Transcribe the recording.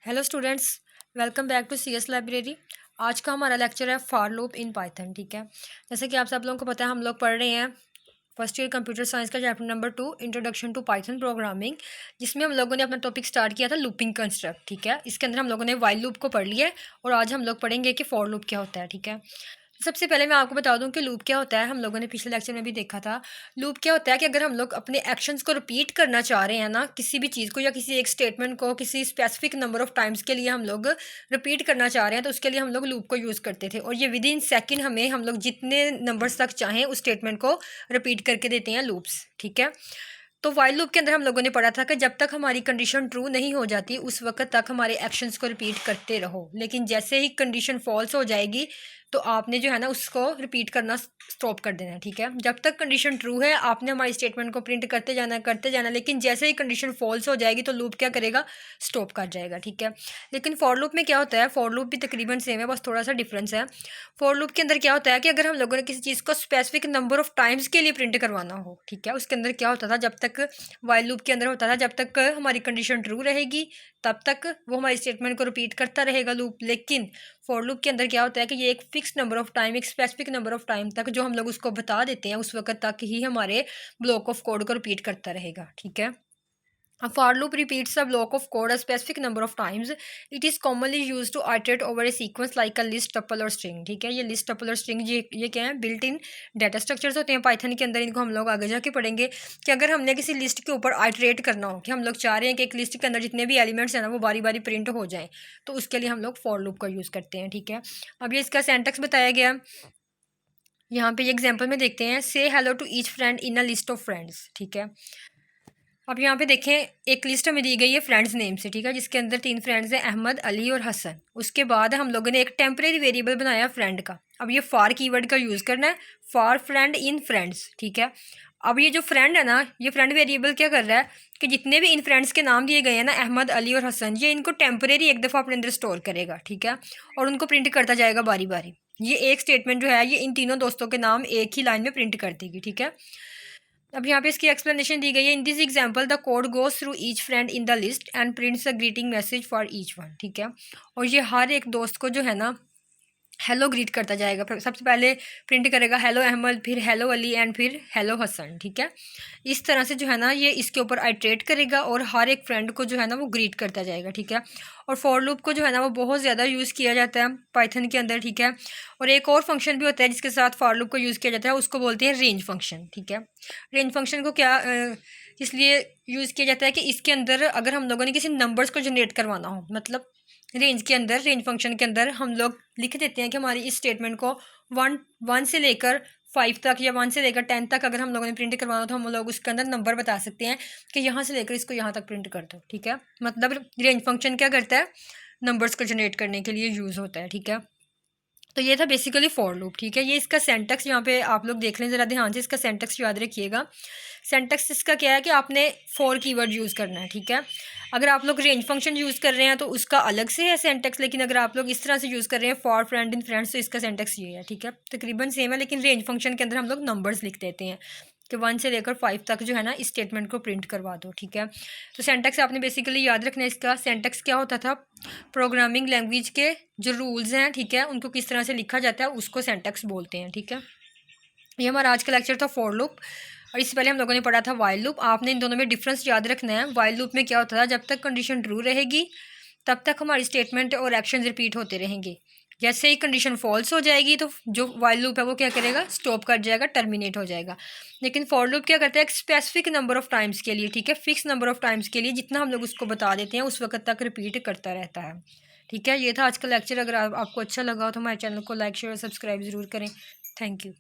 Hello students, welcome back to CS library. आज का हमारा लेक्चर है फॉर लूप इन पाइथन। ठीक है, जैसे कि आप सब लोगों को पता है, हम लोग पढ़ रहे हैं फर्स्ट ईयर कंप्यूटर साइंस का chapter number 2 introduction to Python programming, जिसमें हम लोगों ने अपना टॉपिक स्टार्ट किया था लूपिंग कंस्ट्रक्ट। ठीक है, इसके अंदर हम लोगों ने वाइल लूप को पढ़ लिया है और आज हम लोग पढ़ेंगे कि फॉर लूप क्या होता है। ठीक है, सबसे पहले मैं आपको बता दूं कि लूप क्या होता है। हम लोगों ने पिछले लेक्चर में भी देखा था। लूप क्या होता है कि अगर हम लोग अपने एक्शंस को रिपीट करना चाह रहे हैं ना, किसी भी चीज़ को या किसी एक स्टेटमेंट को किसी स्पेसिफिक नंबर ऑफ टाइम्स के लिए हम लोग रिपीट करना चाह रहे हैं, तो उसके लिए हम लोग लूप को यूज़ करते थे और ये विद इन सेकेंड हमें हम लोग जितने नंबर्स तक चाहें उस स्टेटमेंट को रिपीट करके देते हैं लूप्स। ठीक है, तो वाइल लूप के अंदर हम लोगों ने पढ़ा था कि जब तक हमारी कंडीशन ट्रू नहीं हो जाती उस वक्त तक हमारे एक्शंस को रिपीट करते रहो, लेकिन जैसे ही कंडीशन फॉल्स हो जाएगी तो आपने जो है ना उसको रिपीट करना स्टॉप कर देना है। ठीक है, जब तक कंडीशन ट्रू है आपने हमारी स्टेटमेंट को प्रिंट करते जाना, लेकिन जैसे ही कंडीशन फॉल्स हो जाएगी तो लूप क्या करेगा, स्टॉप कर जाएगा। ठीक है, लेकिन फॉर लूप में क्या होता है, फॉर लूप भी तकरीबन सेम है, बस थोड़ा सा डिफरेंस है। फॉर लूप के अंदर क्या होता है कि अगर हम लोगों ने किसी चीज़ को स्पेसिफिक नंबर ऑफ टाइम्स के लिए प्रिंट करवाना हो, ठीक है, उसके अंदर क्या होता था, जब तक वाइल लूप के अंदर होता था, जब तक हमारी कंडीशन ट्रू रहेगी तब तक वो हमारी स्टेटमेंट को रिपीट करता रहेगा लूप। लेकिन फॉर लूप के अंदर क्या होता है कि ये एक फिक्स नंबर ऑफ टाइम, एक स्पेसिफिक नंबर ऑफ टाइम तक जो हम लोग उसको बता देते हैं उस वक्त तक ही हमारे ब्लॉक ऑफ कोड को रिपीट करता रहेगा। ठीक है, A for loop repeats a block of code a specific number of times. It is commonly used to iterate over a sequence like a list, tuple और string। ठीक है, ये list, tuple और string ये क्या है, बिल्ट इन डाटा स्ट्रक्चर्स होते हैं पाइथन के अंदर। इनको हम लोग आगे जाके पढ़ेंगे कि अगर हमने किसी लिस्ट के ऊपर आइटरेट करना हो, कि हम लोग चाह रहे हैं कि एक लिस्ट के अंदर जितने भी एलिमेंट्स हैं ना वो बारी बारी प्रिंट हो जाएं, तो उसके लिए हम लोग फॉर लूप का यूज़ करते हैं। ठीक है, अब ये इसका सेंटेक्स बताया गया, यहाँ पे ये एग्जाम्पल में देखते हैं, से hello to each friend in a list of friends. ठीक है, अब यहाँ पे देखें एक लिस्ट हमें दी गई है फ्रेंड्स नेम से। ठीक है, जिसके अंदर 3 फ्रेंड्स हैं, अहमद, अली और हसन। उसके बाद हम लोगों ने एक टेम्परेरी वेरिएबल बनाया फ्रेंड का। अब ये फॉर कीवर्ड का यूज़ करना है, फॉर फ्रेंड इन फ्रेंड्स। ठीक है, अब ये जो फ्रेंड है ना, ये फ्रेंड वेरिएबल क्या कर रहा है कि जितने भी इन फ्रेंड्स के नाम दिए गए हैं ना, अहमद, अली और हसन, ये इनको टेम्परेरी एक दफ़ा अपने अंदर स्टोर करेगा। ठीक है, और उनको प्रिंट करता जाएगा बारी बारी। ये एक स्टेटमेंट जो है ये इन तीनों दोस्तों के नाम एक ही लाइन में प्रिंट कर देगी। ठीक है, अब यहाँ पे इसकी एक्सप्लेनेशन दी गई है, in this example the code goes through each friend in the list and prints a greeting message for each one. ठीक है, और ये हर एक दोस्त को जो है ना हेलो ग्रीट करता जाएगा। सबसे पहले प्रिंट करेगा हेलो अहमद, फिर हेलो अली एंड फिर हेलो हसन। ठीक है, इस तरह से जो है ना ये इसके ऊपर आइट्रेट करेगा और हर एक फ्रेंड को जो है ना वो ग्रीट करता जाएगा। ठीक है, और फॉर लूप को जो है ना वो बहुत ज़्यादा यूज़ किया जाता है पाइथन के अंदर। ठीक है, और एक और फंक्शन भी होता है जिसके साथ फॉर लूप को यूज़ किया जाता है, उसको बोलते हैं रेंज फंक्शन। ठीक है, रेंज फंक्शन को क्या इसलिए यूज़ किया जाता है कि इसके अंदर अगर हम लोगों ने किसी नंबर्स को जनरेट करवाना हो, मतलब रेंज के अंदर, रेंज फंक्शन के अंदर हम लोग लिख देते हैं कि हमारी इस स्टेटमेंट को वन से लेकर 5 तक या 1 से लेकर 10 तक अगर हम लोगों ने प्रिंट करवाना तो हम लोग उसके अंदर नंबर बता सकते हैं कि यहाँ से लेकर इसको यहाँ तक प्रिंट कर दो। ठीक है, मतलब रेंज फंक्शन क्या करता है, नंबर्स को जनरेट करने के लिए यूज़ होता है। ठीक है, तो ये था बेसिकली फॉर लूप। ठीक है, ये इसका सेंटेक्स यहाँ पे आप लोग देख लें ज़रा ध्यान से, इसका सेंटेक्स याद रखिएगा। सेंटेक्स इसका क्या है कि आपने फॉर कीवर्ड यूज़ करना है। ठीक है, अगर आप लोग रेंज फंक्शन यूज़ कर रहे हैं तो उसका अलग से है सेंटेक्स, लेकिन अगर आप लोग इस तरह से यूज़ कर रहे हैं फॉर फ्रेंड इन फ्रेंड्स तो इसका सेंटेक्स ये है। ठीक है, तकरीबन सेम है, लेकिन रेंज फंक्शन के अंदर हम लोग नंबर्स लिख देते हैं कि 1 से लेकर 5 तक जो है ना इस स्टेटमेंट को प्रिंट करवा दो। ठीक है, तो सेंटेक्स आपने बेसिकली याद रखना है। इसका सेंटेक्स क्या होता था, प्रोग्रामिंग लैंग्वेज के जो रूल्स हैं, ठीक है, उनको किस तरह से लिखा जाता है उसको सेंटेक्स बोलते हैं। ठीक है, ये हमारा आज का लेक्चर था फॉर लूप, और इससे पहले हम लोगों ने पढ़ा था वाइल लूप। आपने इन दोनों में डिफरेंस याद रखना है। वाइल लूप में क्या होता था, जब तक कंडीशन ट्रू रहेगी तब तक हमारी स्टेटमेंट और एक्शन रिपीट होते रहेंगे। जैसे ही कंडीशन फॉल्स हो जाएगी तो जो वाइल लूप है वो क्या करेगा, स्टॉप कर जाएगा, टर्मिनेट हो जाएगा। लेकिन फॉर लूप क्या करता है, एक स्पेसिफिक नंबर ऑफ टाइम्स के लिए, ठीक है, फिक्स नंबर ऑफ टाइम्स के लिए जितना हम लोग उसको बता देते हैं उस वक्त तक रिपीट करता रहता है। ठीक है, ये था आज का लेक्चर। अगर आपको अच्छा लगा हो तो हमारे चैनल को लाइक शेयर और सब्सक्राइब ज़रूर करें। Thank you.